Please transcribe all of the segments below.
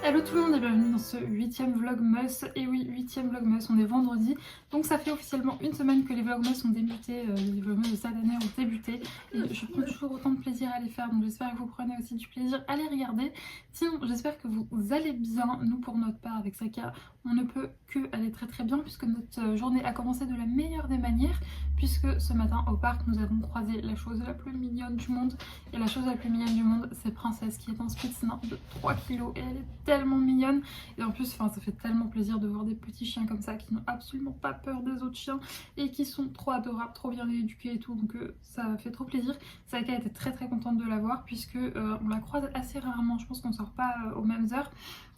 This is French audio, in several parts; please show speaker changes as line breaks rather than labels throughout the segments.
Hello tout le monde et bienvenue dans ce 8e Vlogmas. Et oui, 8e Vlogmas, on est vendredi. Donc ça fait officiellement une semaine que les Vlogmas ont débuté, les Vlogmas de cette année ont débuté. Et je prends toujours autant de plaisir à les faire, donc j'espère que vous prenez aussi du plaisir à les regarder. Sinon, j'espère que vous allez bien. Nous, pour notre part, avec Saka, on ne peut que aller très bien puisque notre journée a commencé de la meilleure des manières. Puisque ce matin au parc, nous avons croisé la chose la plus mignonne du monde. Et la chose la plus mignonne du monde, c'est Princesse qui est un Spitz nain de 3 kilos et elle est tellement mignonne. Et en plus, ça fait tellement plaisir de voir des petits chiens comme ça qui n'ont absolument pas peur des autres chiens et qui sont trop adorables, trop bien éduqués et tout. Donc ça fait trop plaisir. Saka était très contente de la voir puisque on la croise assez rarement. Je pense qu'on sort pas aux mêmes heures.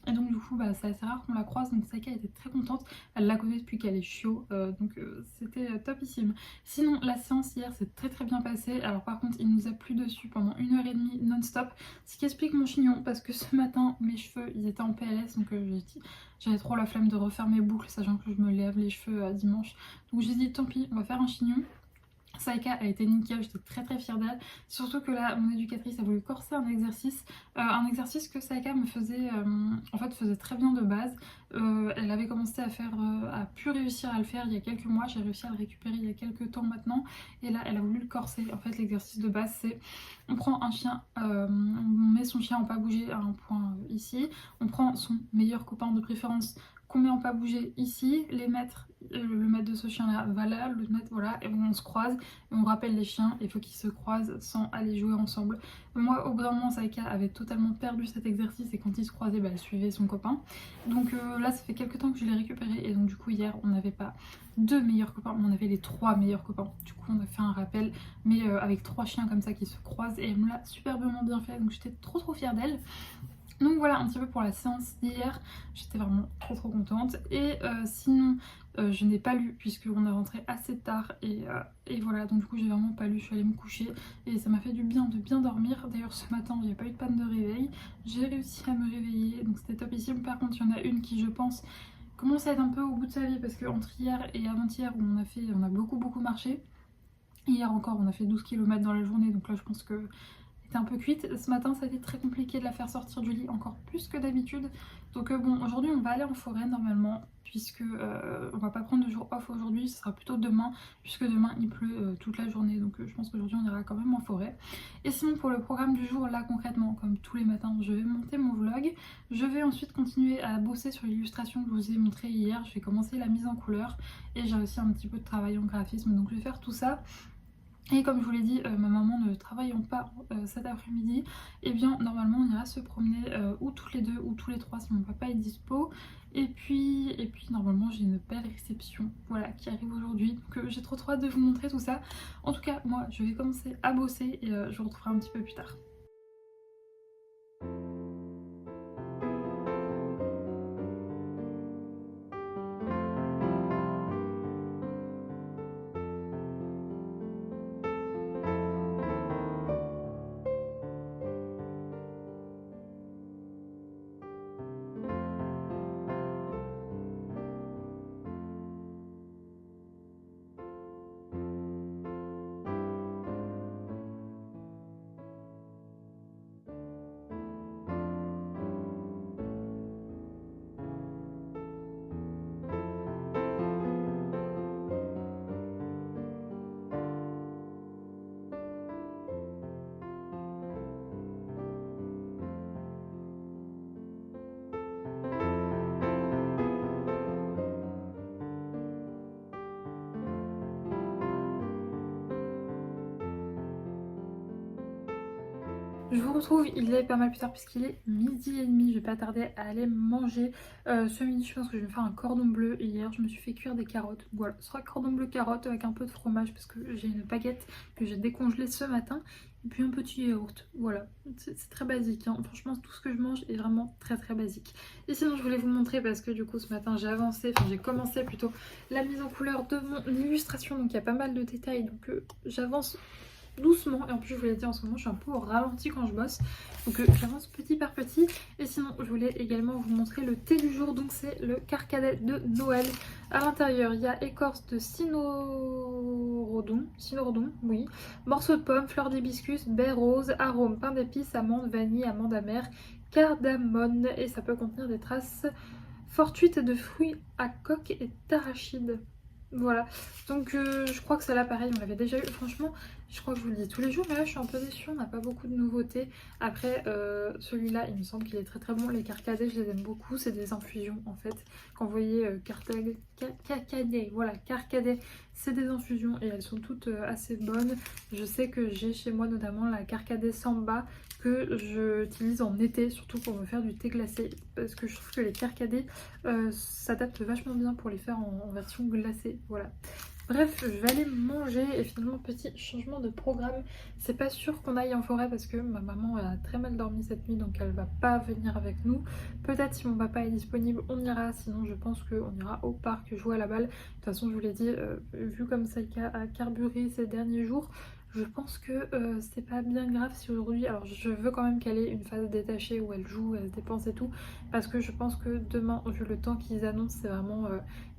Et donc du coup c'est assez rare qu'on la croise, donc Saka était très contente, elle la connaît depuis qu'elle est chiot, donc c'était topissime. Sinon la séance hier s'est très bien passée, alors par contre il nous a plu dessus pendant 1h30 non-stop, ce qui explique mon chignon, parce que ce matin mes cheveux ils étaient en PLS, donc j'avais trop la flemme de refaire mes boucles, sachant que je me lève les cheveux dimanche, donc j'ai dit tant pis on va faire un chignon. Saika a été nickel, j'étais très fière d'elle. Surtout que là, mon éducatrice a voulu corser un exercice que Saika me faisait, faisait très bien de base. Elle avait commencé à plus réussir à le faire il y a quelques mois. J'ai réussi à le récupérer il y a quelques temps maintenant. Et là, elle a voulu le corser. En fait, l'exercice de base, c'est on prend un chien, on met son chien en pas bouger à un point ici. On prend son meilleur copain de préférence qu'on met en pas bouger ici, le maître de ce chien là va là, le maître voilà, et on se croise et on rappelle les chiens, il faut qu'ils se croisent sans aller jouer ensemble. Moi au bout d'un moment Saika avait totalement perdu cet exercice et quand il se croisait elle suivait son copain. Donc là ça fait quelques temps que je l'ai récupéré et donc du coup hier on n'avait pas deux meilleurs copains, mais on avait les trois meilleurs copains. Du coup on a fait un rappel mais avec trois chiens comme ça qui se croisent et elle me l'a superbement bien fait, donc j'étais trop fière d'elle. Donc voilà un petit peu pour la séance d'hier, j'étais vraiment trop contente. Et sinon je n'ai pas lu puisqu'on est rentré assez tard et voilà, donc du coup j'ai vraiment pas lu, je suis allée me coucher et ça m'a fait du bien de bien dormir. D'ailleurs ce matin il n'y a pas eu de panne de réveil, j'ai réussi à me réveiller donc c'était topissime. Par contre il y en a une qui je pense commence à être un peu au bout de sa vie parce qu'entre hier et avant-hier où on a beaucoup marché, hier encore on a fait 12 km dans la journée, donc là je pense que un peu cuite. Ce matin ça a été très compliqué de la faire sortir du lit, encore plus que d'habitude. Donc bon, aujourd'hui on va aller en forêt normalement, puisque on va pas prendre de jour off aujourd'hui, ce sera plutôt demain, puisque demain il pleut toute la journée, donc je pense qu'aujourd'hui on ira quand même en forêt. Et sinon pour le programme du jour, là concrètement, comme tous les matins, je vais monter mon vlog, je vais ensuite continuer à bosser sur l'illustration que je vous ai montré hier, je vais commencer la mise en couleur, et j'ai aussi un petit peu de travail en graphisme, donc je vais faire tout ça. Et comme je vous l'ai dit, ma maman ne travaillant pas cet après-midi, et bien normalement on ira se promener ou toutes les deux ou tous les trois si mon papa est dispo. Et puis normalement j'ai une belle réception voilà, qui arrive aujourd'hui, donc j'ai trop hâte de vous montrer tout ça. En tout cas moi je vais commencer à bosser et je vous retrouverai un petit peu plus tard. Je vous retrouve, il est pas mal plus tard puisqu'il est 12h30, je vais pas tarder à aller manger. Ce midi je pense que je vais me faire un cordon bleu et hier je me suis fait cuire des carottes. Voilà, ce sera cordon bleu carotte avec un peu de fromage parce que j'ai une baguette que j'ai décongelée ce matin. Et puis un petit yaourt, voilà, c'est très basique, hein. Franchement tout ce que je mange est vraiment très basique. Et sinon je voulais vous montrer parce que du coup ce matin j'ai commencé plutôt la mise en couleur de mon illustration. Donc il y a pas mal de détails, donc j'avance doucement. Et en plus je vous l'ai dit, en ce moment je suis un peu au ralenti quand je bosse, donc j'avance petit par petit. Et sinon je voulais également vous montrer le thé du jour, donc c'est le Carcadet de Noël. À l'intérieur il y a écorce de cynorhodon, oui, morceaux de pomme, fleur d'hibiscus, baie rose, arôme, pain d'épices, amande, vanille, amande amère, cardamone, et ça peut contenir des traces fortuites de fruits à coque et d'arachide. Voilà, donc je crois que ça là pareil on l'avait déjà eu, franchement je crois que je vous le dis tous les jours, mais là je suis un peu déçue, on n'a pas beaucoup de nouveautés. Après celui-là il me semble qu'il est très très bon, les carcadets je les aime beaucoup, c'est des infusions en fait. Quand vous voyez carcadet, voilà, carcadet, c'est des infusions et elles sont toutes assez bonnes. Je sais que j'ai chez moi notamment la carcadet samba que j'utilise en été, surtout pour me faire du thé glacé, parce que je trouve que les carcadets s'adaptent vachement bien pour les faire en version glacée, voilà. Bref, je vais aller manger et finalement petit changement de programme. C'est pas sûr qu'on aille en forêt parce que ma maman a très mal dormi cette nuit, donc elle va pas venir avec nous. Peut-être si mon papa est disponible on ira, sinon je pense qu'on ira au parc jouer à la balle. De toute façon je vous l'ai dit, vu comme Saïka a carburé ces derniers jours, je pense que c'est pas bien grave si aujourd'hui, alors je veux quand même qu'elle ait une phase détachée où elle joue, elle se dépense et tout, parce que je pense que demain, vu le temps qu'ils annoncent, c'est vraiment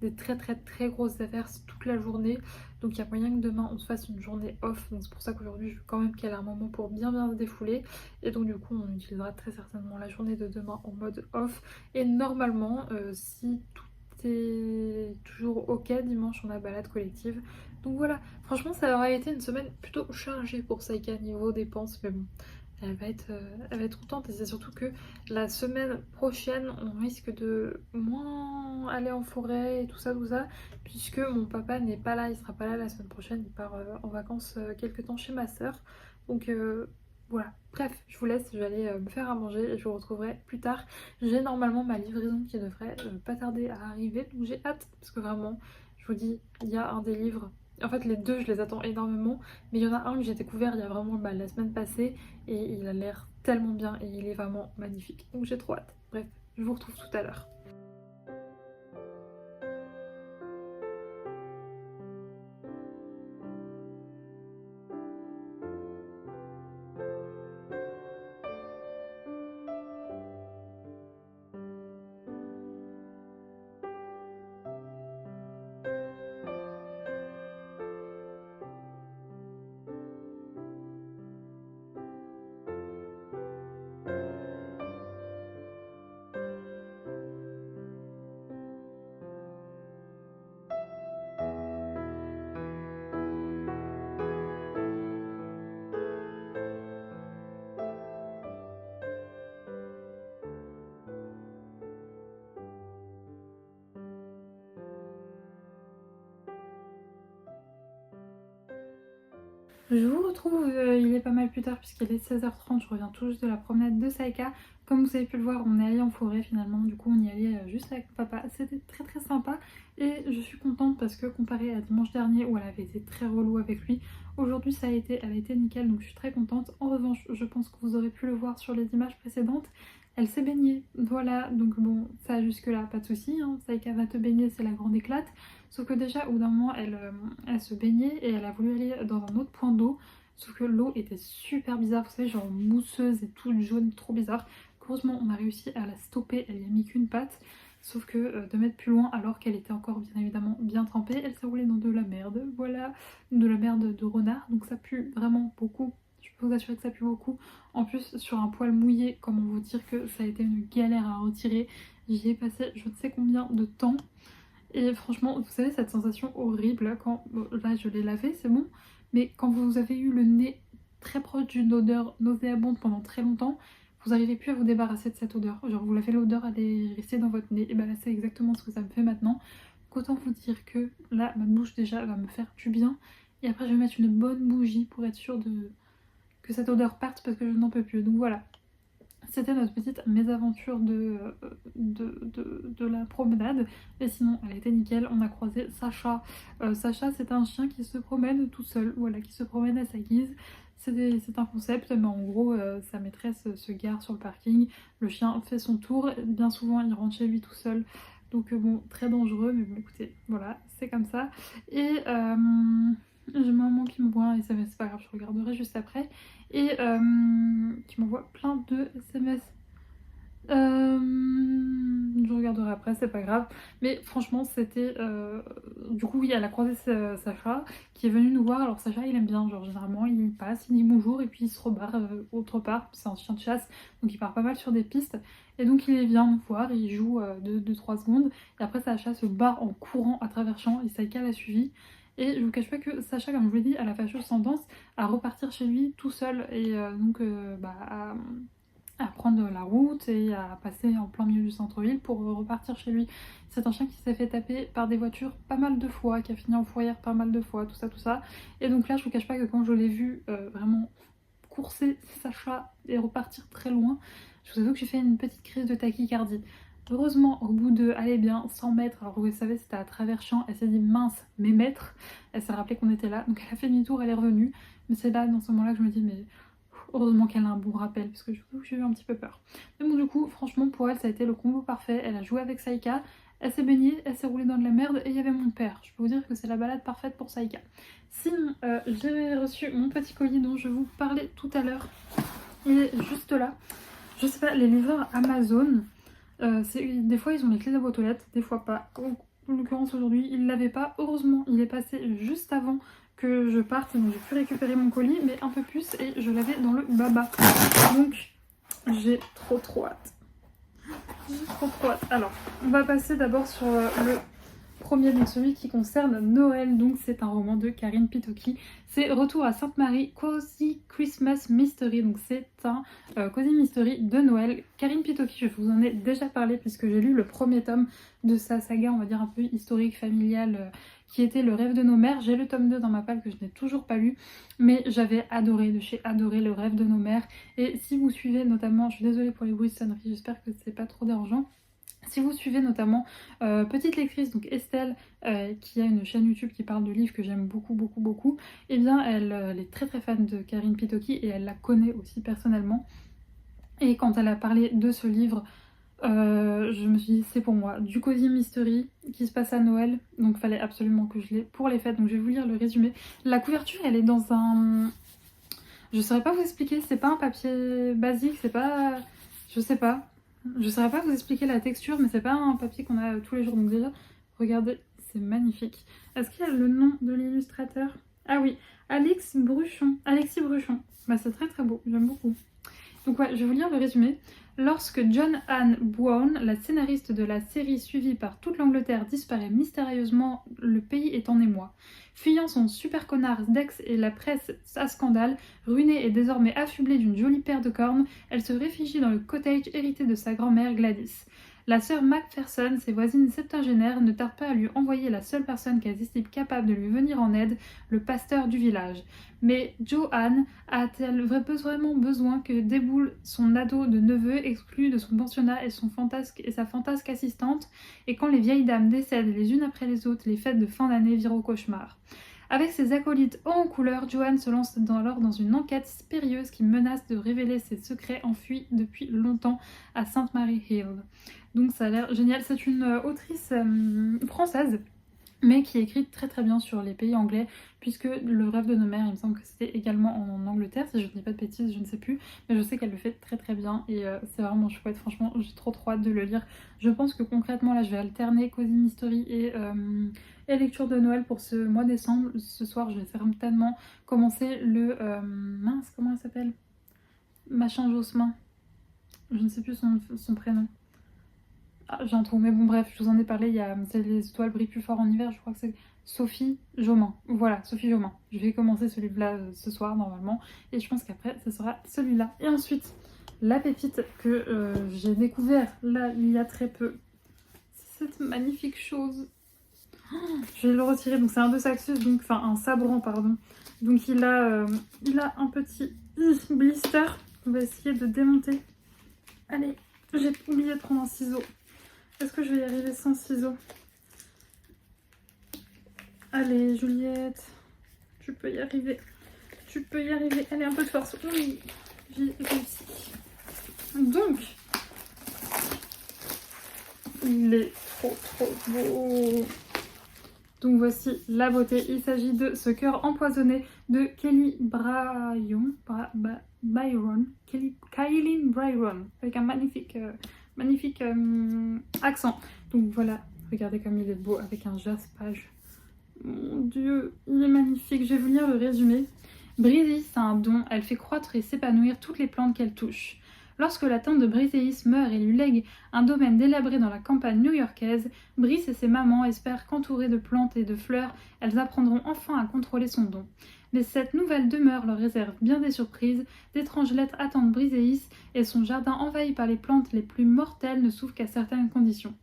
des très très très grosses averses toute la journée, donc il y a moyen que demain on se fasse une journée off, donc c'est pour ça qu'aujourd'hui je veux quand même qu'elle ait un moment pour bien se défouler, et donc du coup on utilisera très certainement la journée de demain en mode off, et normalement si tout est toujours ok, dimanche on a balade collective. Donc voilà, franchement ça aurait été une semaine plutôt chargée pour Saïka niveau dépenses, mais bon, elle va être contente. Et c'est surtout que la semaine prochaine on risque de moins aller en forêt et tout ça, puisque mon papa n'est pas là, il sera pas là la semaine prochaine, il part en vacances quelques temps chez ma soeur. Donc voilà, bref, je vous laisse, je vais aller me faire à manger et je vous retrouverai plus tard. J'ai normalement ma livraison qui devrait pas tarder à arriver, donc j'ai hâte, parce que vraiment, je vous dis, il y a un des livres. En fait, les deux, je les attends énormément, mais il y en a un que j'ai découvert il y a vraiment la semaine passée et il a l'air tellement bien et il est vraiment magnifique. Donc j'ai trop hâte. Bref, je vous retrouve tout à l'heure. Je vous retrouve, il est pas mal plus tard puisqu'il est 16h30, je reviens tout juste de la promenade de Saïka. Comme vous avez pu le voir, on est allé en forêt finalement, du coup on y allait juste avec papa, c'était très très sympa et je suis contente parce que comparé à dimanche dernier où elle avait été très relou avec lui, aujourd'hui elle a été nickel, donc je suis très contente. En revanche, je pense que vous aurez pu le voir sur les images précédentes, elle s'est baignée, voilà, donc bon, ça jusque là pas de souci, hein. Saïka va te baigner, c'est la grande éclate. Sauf que déjà au bout d'un moment elle se baignait et elle a voulu aller dans un autre point d'eau. Sauf que l'eau était super bizarre, vous savez, genre mousseuse et toute jaune, trop bizarre. Heureusement on a réussi à la stopper, elle y a mis qu'une patte. Sauf que 2 mètres plus loin, alors qu'elle était encore bien évidemment bien trempée, elle s'est roulée dans de la merde, voilà, de la merde de renard. Donc ça pue vraiment beaucoup, je peux vous assurer que ça pue beaucoup. En plus sur un poil mouillé, comment vous dire que ça a été une galère à retirer. J'y ai passé je ne sais combien de temps. Et franchement, vous savez cette sensation horrible quand, bon, là je l'ai lavé, c'est bon, mais quand vous avez eu le nez très proche d'une odeur nauséabonde pendant très longtemps, vous n'arrivez plus à vous débarrasser de cette odeur. Genre vous l'avez, l'odeur elle est restée dans votre nez. Et ben là c'est exactement ce que ça me fait maintenant. Donc autant vous dire que là ma bouche déjà va me faire du bien. Et après je vais mettre une bonne bougie pour être sûre que cette odeur parte parce que je n'en peux plus. Donc voilà. C'était notre petite mésaventure de la promenade. Et sinon, elle était nickel. On a croisé Sacha. Sacha, c'est un chien qui se promène tout seul. Voilà, qui se promène à sa guise. C'est un concept, mais en gros, sa maîtresse se gare sur le parking. Le chien fait son tour. Bien souvent, il rentre chez lui tout seul. Donc bon, très dangereux. Mais bon, écoutez, voilà, c'est comme ça. Et J'ai maman qui m'envoie un SMS, c'est pas grave, je regarderai juste après. Et qui m'envoie plein de SMS. Je regarderai après, c'est pas grave. Mais franchement, c'était... Du coup, oui, elle a croisé Sacha, qui est venu nous voir. Alors Sacha, il aime bien, genre généralement, il passe, il dit bonjour, et puis il se rebarre autre part. C'est un chien de chasse, donc il part pas mal sur des pistes. Et donc il vient nous voir, il joue 2-3 secondes. Et après, Sacha se barre en courant à travers champs, et Saïka l'a suivi. Et je vous cache pas que Sacha, comme je vous l'ai dit, a la fâcheuse tendance à repartir chez lui tout seul. Et à prendre la route et à passer en plein milieu du centre-ville pour repartir chez lui. C'est un chien qui s'est fait taper par des voitures pas mal de fois, qui a fini en fourrière pas mal de fois, tout ça, tout ça. Et donc là, je vous cache pas que quand je l'ai vu vraiment courser Sacha et repartir très loin, je vous avoue que j'ai fait une petite crise de tachycardie. Heureusement, au bout de, allez bien, 100 mètres, alors vous savez, c'était à travers champ, elle s'est dit mince, mes mètres, elle s'est rappelé qu'on était là, donc elle a fait demi-tour, elle est revenue. Mais c'est là, dans ce moment-là, que je me dis, mais heureusement qu'elle a un bon rappel, parce que j'ai eu un petit peu peur. Mais bon, du coup, franchement, pour elle, ça a été le combo parfait. Elle a joué avec Saïka, elle s'est baignée, elle s'est roulée dans de la merde, et il y avait mon père. Je peux vous dire que c'est la balade parfaite pour Saïka. Sinon, j'ai reçu mon petit colis dont je vous parlais tout à l'heure. Il est juste là. Je sais pas, les livreurs Amazon, des fois ils ont les clés de la boîte aux lettres, des fois pas. En l'occurrence aujourd'hui, il l'avait pas. Heureusement, il est passé juste avant que je parte, donc j'ai pu récupérer mon colis, mais un peu plus, et je l'avais dans le baba. Donc j'ai trop hâte. J'ai trop hâte. Alors, on va passer d'abord sur le premier, donc celui qui concerne Noël. Donc c'est un roman de Karine Pitoki. C'est Retour à Sainte-Marie, Cozy Christmas Mystery. Donc c'est un Cozy Mystery de Noël. Karine Pitoki, je vous en ai déjà parlé puisque j'ai lu le premier tome de sa saga, on va dire un peu historique, familiale, qui était Le rêve de nos mères. J'ai le tome 2 dans ma palle que je n'ai toujours pas lu, mais j'avais adoré, de chez adoré Le rêve de nos mères. Et si vous suivez notamment, je suis désolée pour les bruits de sonnerie, j'espère que c'est pas trop dérangeant. Si vous suivez notamment petite lectrice, donc Estelle, qui a une chaîne YouTube qui parle de livres que j'aime beaucoup, et bien elle est très fan de Karine Pitoki et elle la connaît aussi personnellement. Et quand elle a parlé de ce livre, je me suis dit c'est pour moi, du Cozy Mystery qui se passe à Noël, donc fallait absolument que je l'ai pour les fêtes, donc je vais vous lire le résumé. La couverture elle est dans un... Je saurais pas vous expliquer, c'est pas un papier basique, c'est pas... Je sais pas. Je saurais pas vous expliquer la texture, mais c'est pas un papier qu'on a tous les jours. Donc déjà, regardez, c'est magnifique. Est-ce qu'il y a le nom de l'illustrateur? Ah oui, Alexis Bruchon. Bah c'est très beau, j'aime beaucoup. Donc ouais, je vais vous lire le résumé. Lorsque John Ann Bowen, la scénariste de la série suivie par toute l'Angleterre, disparaît mystérieusement, le pays est en émoi. Fuyant son super connard Dex et la presse à scandale, ruinée et désormais affublée d'une jolie paire de cornes, elle se réfugie dans le cottage hérité de sa grand-mère Gladys. La sœur Macpherson, ses voisines septuagénaires, ne tardent pas à lui envoyer la seule personne qu'elles estiment capable de lui venir en aide, le pasteur du village. Mais Joanne a-t-elle vraiment besoin que déboule son ado de neveu exclu de son pensionnat et sa fantasque assistante, et quand les vieilles dames décèdent les unes après les autres, les fêtes de fin d'année virent au cauchemar. Avec ses acolytes hauts en couleur, Joanne se lance alors dans une enquête périlleuse qui menace de révéler ses secrets enfuis depuis longtemps à St. Mary Hill. Donc ça a l'air génial. C'est une autrice française, mais qui écrit très bien sur les pays anglais, puisque Le rêve de nos mères, il me semble que c'était également en Angleterre, si je ne dis pas de bêtises, je ne sais plus, mais je sais qu'elle le fait très bien, et c'est vraiment chouette, franchement, j'ai trop hâte de le lire. Je pense que concrètement, là, je vais alterner Cozy Mystery et lecture de Noël pour ce mois de décembre. Ce soir, je vais certainement commencer le... mince, comment elle s'appelle? Machin Josselin. Je ne sais plus son prénom. Ah, j'ai un trou, mais bon bref, je vous en ai parlé, c'est Les étoiles brillent plus fort en hiver, je crois que c'est Sophie Jomain. Voilà, Sophie Jomain. Je vais commencer ce livre-là ce soir normalement, et je pense qu'après ce sera celui-là. Et ensuite, la pépite que j'ai découvert là il y a très peu, c'est cette magnifique chose. Je vais le retirer, donc c'est un de Saxus, donc enfin un sabrant pardon. Donc il a un petit blister, on va essayer de démonter. Allez, j'ai oublié de prendre un ciseau. Est-ce que je vais y arriver sans ciseaux? Allez, Juliette, tu peux y arriver. Tu peux y arriver. Allez, un peu de force. Oui, j'ai réussi. Donc, il est trop beau. Donc voici la beauté, il s'agit de ce cœur empoisonné de Kelly Byron, Kylie Byron, avec un magnifique accent. Donc voilà, regardez comme il est beau avec un jaspage. Mon Dieu, il est magnifique. Je vais vous lire le résumé. Briseis a un don, elle fait croître et s'épanouir toutes les plantes qu'elle touche. Lorsque la tante de Briseis meurt et lui lègue un domaine délabré dans la campagne new-yorkaise, Brice et ses mamans espèrent qu'entourées de plantes et de fleurs, elles apprendront enfin à contrôler son don. Mais cette nouvelle demeure leur réserve bien des surprises, d'étranges lettres attendent Briseis et son jardin envahi par les plantes les plus mortelles ne s'ouvre qu'à certaines conditions.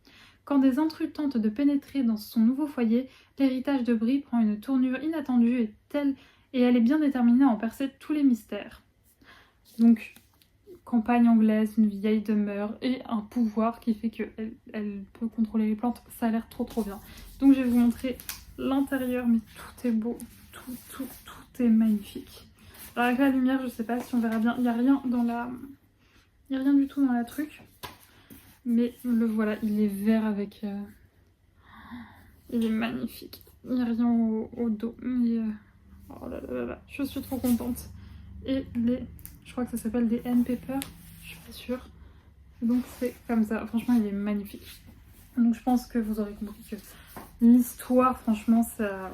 Quand des intrus tentent de pénétrer dans son nouveau foyer, l'héritage de Brie prend une tournure inattendue et elle est bien déterminée à en percer tous les mystères. Donc, campagne anglaise, une vieille demeure et un pouvoir qui fait qu'elle peut contrôler les plantes, ça a l'air trop bien. Donc je vais vous montrer l'intérieur, mais tout est beau, tout est magnifique. Alors avec la lumière, je sais pas si on verra bien, il n'y a rien du tout dans la truc. Mais le voilà, il est vert avec... Il est magnifique. Il n'y a rien au dos. Mais, oh là là là, je suis trop contente. Et je crois que ça s'appelle des N Paper. Je suis pas sûre. Donc c'est comme ça. Franchement, il est magnifique. Donc je pense que vous aurez compris que l'histoire, franchement, ça...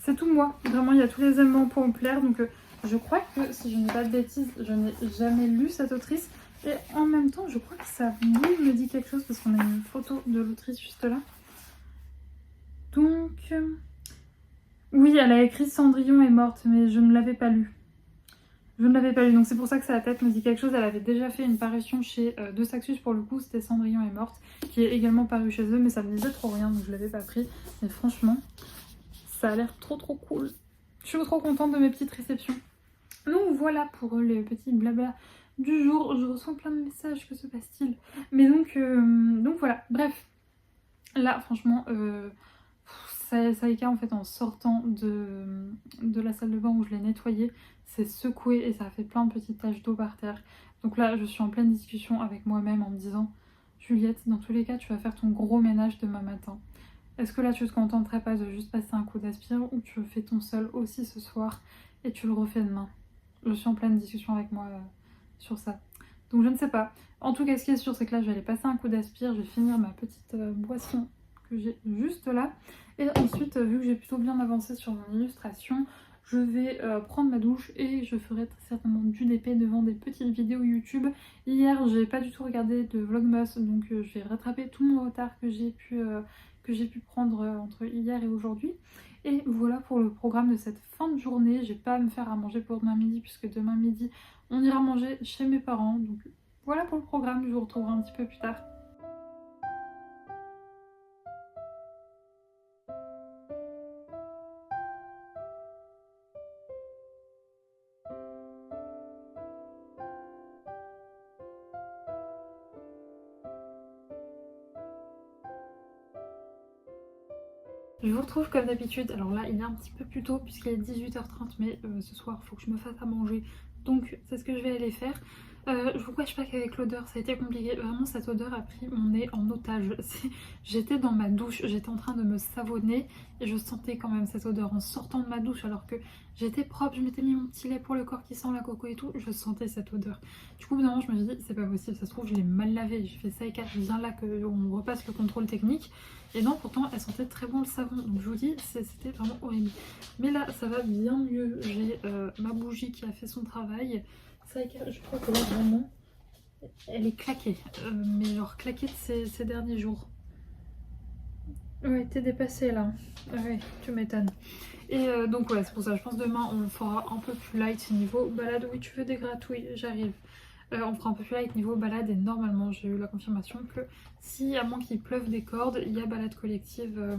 c'est tout moi. Vraiment, il y a tous les éléments pour me plaire. Donc je crois que, si je ne dis pas de bêtises, je n'ai jamais lu cette autrice. Et en même temps, je crois que ça me dit quelque chose parce qu'on a une photo de l'autrice juste là. Donc, oui, elle a écrit Cendrillon est morte, mais je ne l'avais pas lu. Donc c'est pour ça que sa tête me dit quelque chose. Elle avait déjà fait une parution chez De Saxus pour le coup, c'était Cendrillon est morte, qui est également paru chez eux, mais ça me disait trop rien, donc je l'avais pas pris. Mais franchement, ça a l'air trop cool. Je suis trop contente de mes petites réceptions. Donc voilà pour les petits blabla du jour. Je reçois plein de messages, que se passe-t-il? Mais donc voilà, bref. Là, franchement, Saïka, en fait, en sortant de la salle de bain où je l'ai nettoyé, s'est secoué et ça a fait plein de petites taches d'eau par terre. Donc là, je suis en pleine discussion avec moi-même en me disant, Juliette, dans tous les cas, tu vas faire ton gros ménage demain matin. Est-ce que là, tu te contenterais pas de juste passer un coup d'aspire ou tu le fais ton seul aussi ce soir et tu le refais demain? Je suis en pleine discussion avec moi sur ça. Donc je ne sais pas. En tout cas, ce qui est sûr, c'est que là, je vais aller passer un coup d'aspire. Je vais finir ma petite boisson que j'ai juste là. Et ensuite, vu que j'ai plutôt bien avancé sur mon illustration, je vais prendre ma douche et je ferai très certainement du DP devant des petites vidéos YouTube. Hier, j'ai pas du tout regardé de Vlogmas, donc je vais rattraper tout mon retard que j'ai pu prendre entre hier et aujourd'hui. Et voilà pour le programme de cette fin de journée. J'ai pas à me faire à manger pour demain midi puisque demain midi on ira manger chez mes parents. Donc voilà pour le programme, je vous retrouverai un petit peu plus tard. Je vous retrouve comme d'habitude. Alors là, il est un petit peu plus tôt puisqu'il est 18h30, mais ce soir, il faut que je me fasse à manger. Donc, c'est ce que je vais aller faire. Je vous cache pas qu'avec l'odeur, ça a été compliqué. Vraiment, cette odeur a pris mon nez en otage. J'étais dans ma douche, j'étais en train de me savonner et je sentais quand même cette odeur en sortant de ma douche alors que j'étais propre. Je m'étais mis mon petit lait pour le corps qui sent la coco et tout. Je sentais cette odeur. Du coup, évidemment, je me suis dit, c'est pas possible, ça se trouve, je l'ai mal lavé. J'ai fait ça et bien là qu'on repasse le contrôle technique. Et non, pourtant, elle sentait très bon le savon. Donc, je vous dis, c'était vraiment horrible. Mais là, ça va bien mieux. J'ai ma bougie qui a fait son travail. Je crois que là, vraiment, elle est claquée. Mais genre claquée de ces derniers jours. Ouais, t'es dépassée là. Ouais, tu m'étonnes. Et donc, ouais, c'est pour ça. Je pense demain, on fera un peu plus light niveau balade. Oui, tu veux des gratouilles? J'arrive. On fera un peu plus light niveau balade et normalement j'ai eu la confirmation que si à moins qu'il pleuve des cordes, il y a balade collective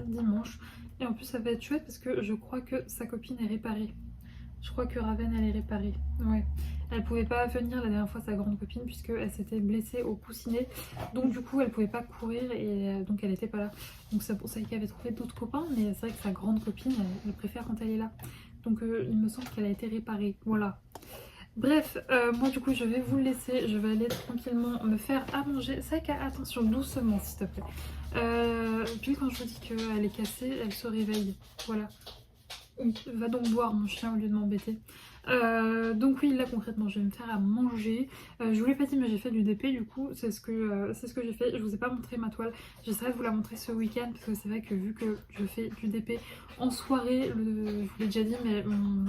dimanche. Et en plus ça va être chouette parce que je crois que sa copine est réparée. Je crois que Raven elle est réparée. Ouais. Elle pouvait pas venir la dernière fois sa grande copine puisqu'elle s'était blessée au coussinet. Donc du coup elle pouvait pas courir et donc elle était pas là. Donc c'est pour ça qu'elle avait trouvé d'autres copains, mais c'est vrai que sa grande copine elle préfère quand elle est là. Donc il me semble qu'elle a été réparée. Voilà. Bref, moi du coup je vais vous laisser, je vais aller tranquillement me faire à manger. Saïka, attention, doucement s'il te plaît. Puis quand je vous dis qu'elle est cassée, elle se réveille. Voilà. Va donc boire mon chien au lieu de m'embêter. Donc oui, là concrètement je vais me faire à manger. Je vous l'ai pas dit mais j'ai fait du DP du coup, c'est ce que j'ai fait. Je vous ai pas montré ma toile, j'essaierai de vous la montrer ce week-end parce que c'est vrai que vu que je fais du DP en soirée, je vous l'ai déjà dit mais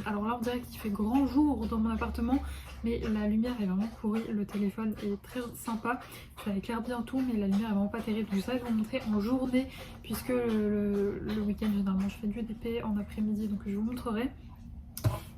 alors là on dirait qu'il fait grand jour dans mon appartement mais la lumière est vraiment pourrie, le téléphone est très sympa, ça éclaire bien tout mais la lumière est vraiment pas terrible. J'essaierai de vous montrer en journée puisque le week-end généralement je fais du DP en après-midi donc je vous montrerai.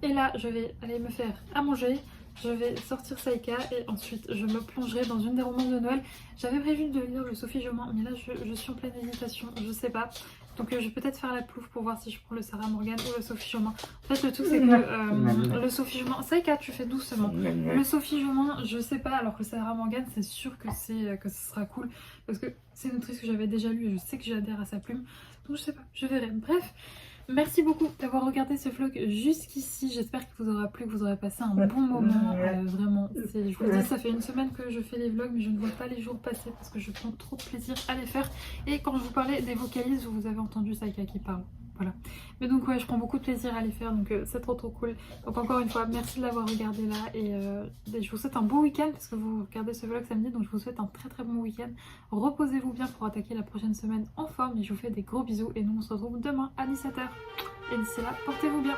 Et là, je vais aller me faire à manger, je vais sortir Saïka et ensuite je me plongerai dans une des romans de Noël. J'avais prévu de lire le Sophie Jomain, mais là je suis en pleine hésitation, je sais pas. Donc je vais peut-être faire la plouffe pour voir si je prends le Sarah Morgan ou le Sophie Jomain. En fait le tout c'est que le Sophie Jomain, Saïka tu fais doucement. Le Sophie Jomain je sais pas, alors que le Sarah Morgan c'est sûr que ce sera cool. Parce que c'est une autrice que j'avais déjà lue et je sais que j'adhère à sa plume. Donc je sais pas, je verrai. Bref. Merci beaucoup d'avoir regardé ce vlog jusqu'ici. J'espère qu'il vous aura plu, que vous aurez passé un bon moment. Vraiment, je vous dis, ça fait une semaine que je fais les vlogs, mais je ne vois pas les jours passer parce que je prends trop de plaisir à les faire. Et quand je vous parlais des vocalises, vous avez entendu Saïka qui parle. Voilà. Mais donc ouais, je prends beaucoup de plaisir à les faire, donc c'est trop cool. Donc encore une fois, merci de l'avoir regardé là et je vous souhaite un beau week-end parce que vous regardez ce vlog samedi, donc je vous souhaite un très bon week-end. Reposez-vous bien pour attaquer la prochaine semaine en forme et je vous fais des gros bisous et nous on se retrouve demain à 17 h. Et d'ici là, portez-vous bien.